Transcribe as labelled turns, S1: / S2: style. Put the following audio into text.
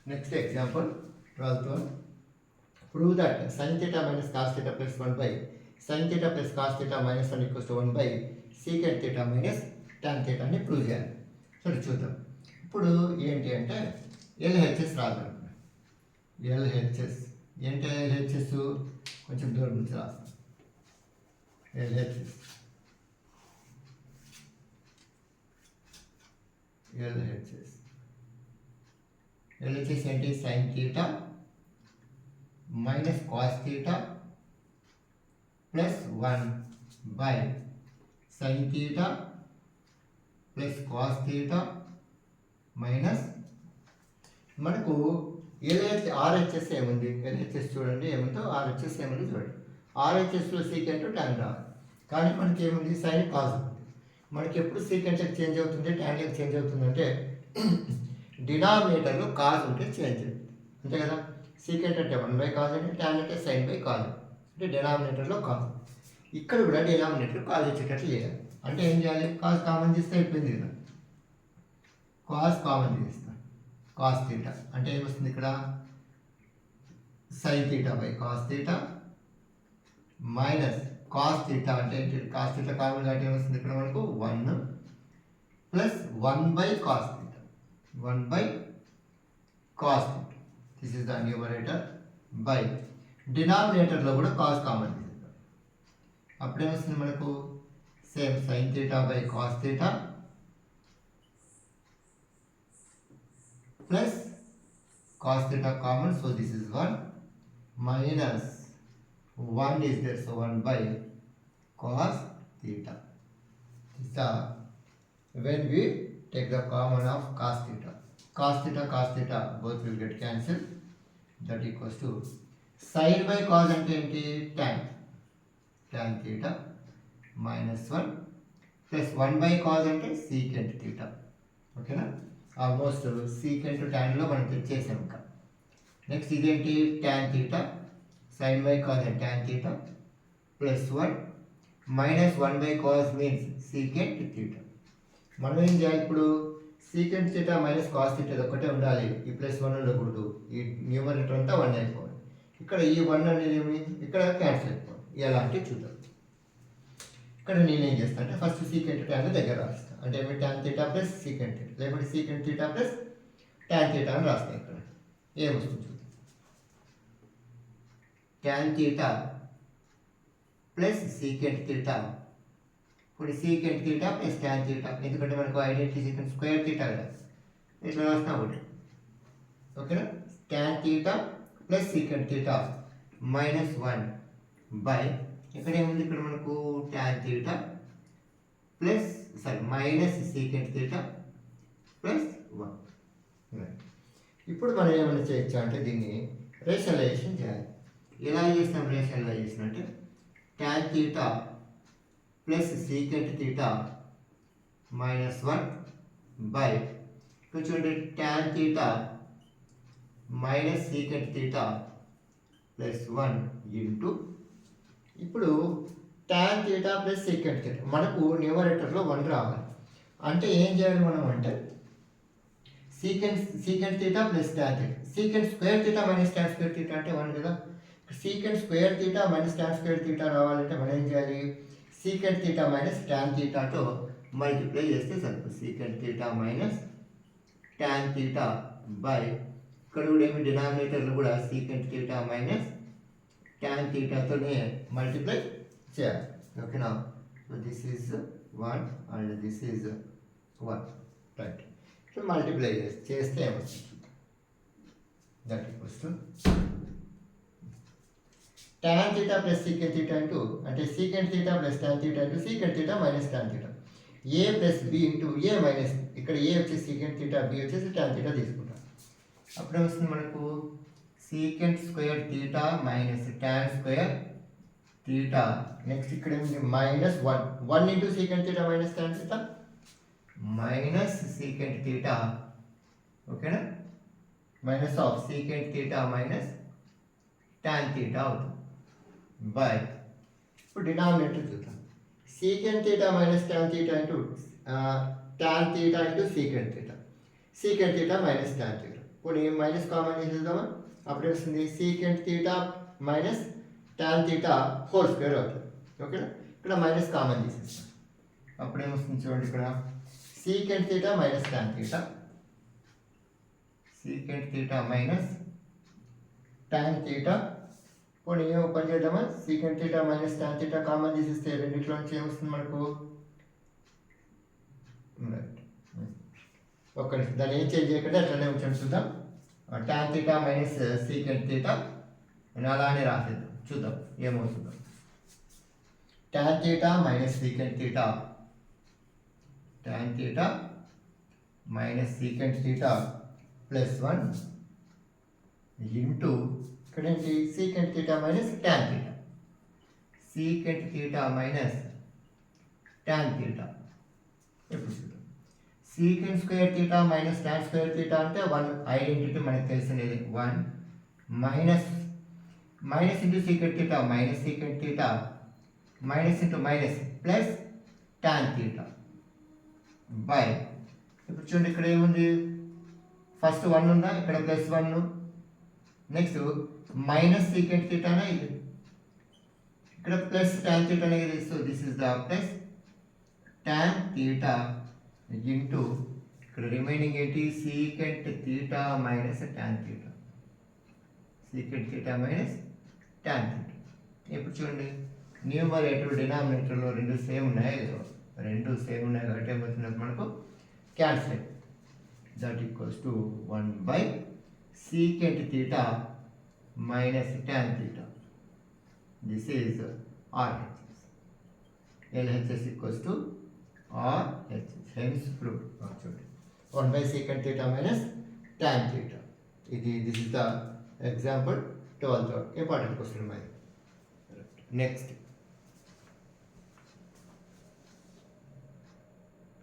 S1: Next example, 12th one. Prove that sin theta minus cos theta plus 1 by sin theta plus cos theta minus 1 equals to 1 by secant theta minus tan theta అని prove చేయాలి. సరే చూద్దాం. ఇప్పుడు ఏంటి అంటే LHS రాద్దాం. LHS ఏంటి? LHS కొంచెం దూరం నుంచి రాస్తాం. ఎల్హెచ్ఎస్ ఏంటి? sin theta minus cos theta plus 1 by sin theta plus cos theta minus మనకు ఆర్హెచ్ఎస్ ఏముంది? ఎల్హెచ్ఎస్ చూడండి ఏముందో, ఆర్హెచ్ఎస్ ఏముంది చూడండి. ఆర్హెచ్ఎస్లో సీకెంట్ tan రావాలి, కానీ మనకి ఏముంది? సైన్ కాజ్ ఉంది. మనకి ఎప్పుడు సీకెంట్కి చేంజ్ అవుతుంది, ట్యాన్కి చేంజ్ అవుతుందంటే డినామినేటర్లో కాజ్ ఉంటే చేంజ్ అవుతుంది, అంతే కదా. సీకెంట్ అంటే 1 బై కాజ్ అంటే, ట్యాన్ అంటే సైన్ బై కాజ్ అంటే డినామినేటర్లో కాజ్. ఇక్కడ కూడా డినామినేటర్ కాజ్ వచ్చేటట్లు చేయాలి. అంటే ఏం చేయాలి? కాజ్ కామన్ తీస్తే అయిపోయింది కదా. కాజ్ కామన్ తీస్తాం. కాస్ థీటా అంటే ఏమొస్తుంది ఇక్కడ? Sine theta by cos theta minus cos theta అంటే కాస్ థీటా కామన్ అంటే ఏమొస్తుంది ఇక్కడ మనకు? 1 plus 1 by cos theta, 1 by cos theta. This is the numerator by డినామినేటర్లో కూడా కాస్ కామన్ తీస్తాం. అప్పుడేమొస్తుంది మనకు? Same sine theta by cos theta plus cos theta common, so this is 1 minus 1 is there, so 1 by cos theta. This is when we take the common of cos theta. Cos theta both will get cancelled. That equals to sin by cos ante enti? Tan theta minus 1 plus 1 by cos ante secant theta. Okay na? Almost secant ట్యాన్లో మనం తెచ్చేసాం. ఇంకా next ఇదేంటి? Tan theta sine by cos tan theta plus 1 minus 1 by cos means secant theta. మనం ఏం చేయాలి ఇప్పుడు? Secant theta minus cos theta ఒకటే ఉండాలి, ఈ ప్లస్ 1 ఉండకూడదు. ఈ న్యూమరేటర్ అంతా 1 అయిపోవాలి. ఇక్కడ ఈ 1 అనేది ఏమి? ఇక్కడ క్యాన్సిల్ అయిపోవాలి. ఎలా అంటే చూద్దాం. ఇక్కడ నేనేం చేస్తాను అంటే ఫస్ట్ సీకెంట్ ట్యాన్ దగ్గర రాస్తాను. అంటే ఏమి? Tan theta plus secant theta, లేకపోతే secant theta plus tan theta అని రాస్తాను. ఇక్కడ ఏమొస్తుంది చూద్దాం. Tan theta plus secant theta. ఇప్పుడు secant theta plus tan theta, ఎందుకంటే మనకు ఐడెంటిటీ సీకెంట్ స్క్వేర్ థీటా కదా, ఇట్లా రాసిన ఒకటి. ఓకేనా? Tan theta plus secant theta minus 1 by ఇక్కడ ఏముంది? ఇక్కడ మనకు tan theta plus minus secant theta plus 1. ఇప్పుడు మనం ఏమైనా చేయొచ్చు అంటే దీన్ని రేషనలైజేషన్ చేయాలి. ఎలా చేస్తాం రేషనలైజేషన్ అంటే tan theta plus secant theta minus 1 by ఇక్కడ చూడండి tan theta minus secant theta plus 1 into ఇప్పుడు tan theta plus secant theta మనకు న్యూమరేటర్లో 1 రావాలి. అంటే ఏం చేయాలి మనం అంటే secant theta plus tan theta, secant square theta minus tan square theta అంటే 1 కదా. Secant square theta minus tan square theta రావాలంటే మనం ఏం చేయాలి? సీకెంట్ థీటా మైనస్ ట్యాన్ థీటాతో మల్టిప్లై చేస్తే సరిపోతుంది. Secant theta minus tan theta by ఇక్కడ కూడా ఏమి? డినామినేటర్లు కూడా సీకెంట్ థీటా మైనస్ ట్యాన్ థీటాతోనే మల్టిప్లై చేయాలి. ఓకేనా? So this is 1 and this is 1, right. So multiply చేస్తే ఏమొస్తుంది? That equals to tan theta plus secant theta into అంటే secant theta plus tan theta into secant theta minus tan theta, A plus B into A minus ఇక్కడ A వచ్చేసి secant theta, B వచ్చేసి tan theta తీసుకుంటాం. అప్పుడు వస్తుంది మనకు secant square theta minus tan square theta. Next ఇక్కడ ఏమిటి? Minus 1 into secant theta minus tan theta minus secant theta. ఓకేనా? Minus of secant theta minus tan theta అవుతుంది బై ఇప్పుడు డినామినేటర్ చూద్దాం. Secant theta minus tan theta into tan theta into secant theta, secant theta minus tan theta పోనీ minus common చేసేద్దామా, అప్పుడు వస్తుంది secant theta minus tan theta whole square అవుతుంది. ఓకేనా, ఇక్కడ మైనస్ కామన్ తీసేస్తాం. అప్పుడు ఏమొస్తుంది చూడండి, ఇక్కడ secant theta minus tan theta, secant theta minus tan theta. పోనీ ఏమో పని చేద్దామా, secant theta minus tan theta common తీసేస్తే రెండిట్లో నుంచి ఏమొస్తుంది మనకు, ఒక్క నిమిషం దాన్ని ఏం చేంజ్ చేయకుండా అట్లనే ఉంచండి చూద్దాం. Tan theta minus secant theta నేను అలానే రాసేద్దాం, చూద్దాం ఏమవుతుందో. Tan theta minus secant theta, tan theta minus secant theta plus 1 into ఇక్కడ ఏంటి secant theta minus tan theta, secant theta minus tan theta. ఎప్పుడు చూద్దాం, secant square theta minus tan square theta అంటే 1 identity మనకు తెలిసినది. 1 minus minus into secant theta minus secant theta minus into minus plus tan theta by. ఇప్పుడు చూడండి ఇక్కడ ఏముంది, first 1 ఉందా, ఇక్కడ ప్లస్ 1, నెక్స్ట్ మైనస్ సీకెంట్ తీటానా ఇది, ఇక్కడ ప్లస్ టాన్ తీటానే ఇది. So this is the plus tan theta into ఇక్కడ రిమైనింగ్ ఏంటి secant theta minus tan theta, secant theta minus tan theta. ఇప్పుడు చూడండి న్యూమరేటర్ డినామినేటర్లో రెండు సేమ్ ఉన్నాయి, రెండు సేమ్ ఉన్నాయి కాబట్టి ఏమవుతున్నప్పుడు మనకు cancel. That equals to 1 by secant theta minus tan theta. This is RHS. LHS equals to RHS. Hence prove. చూడండి 1 by secant theta minus tan theta. This is the example 12th important question. Next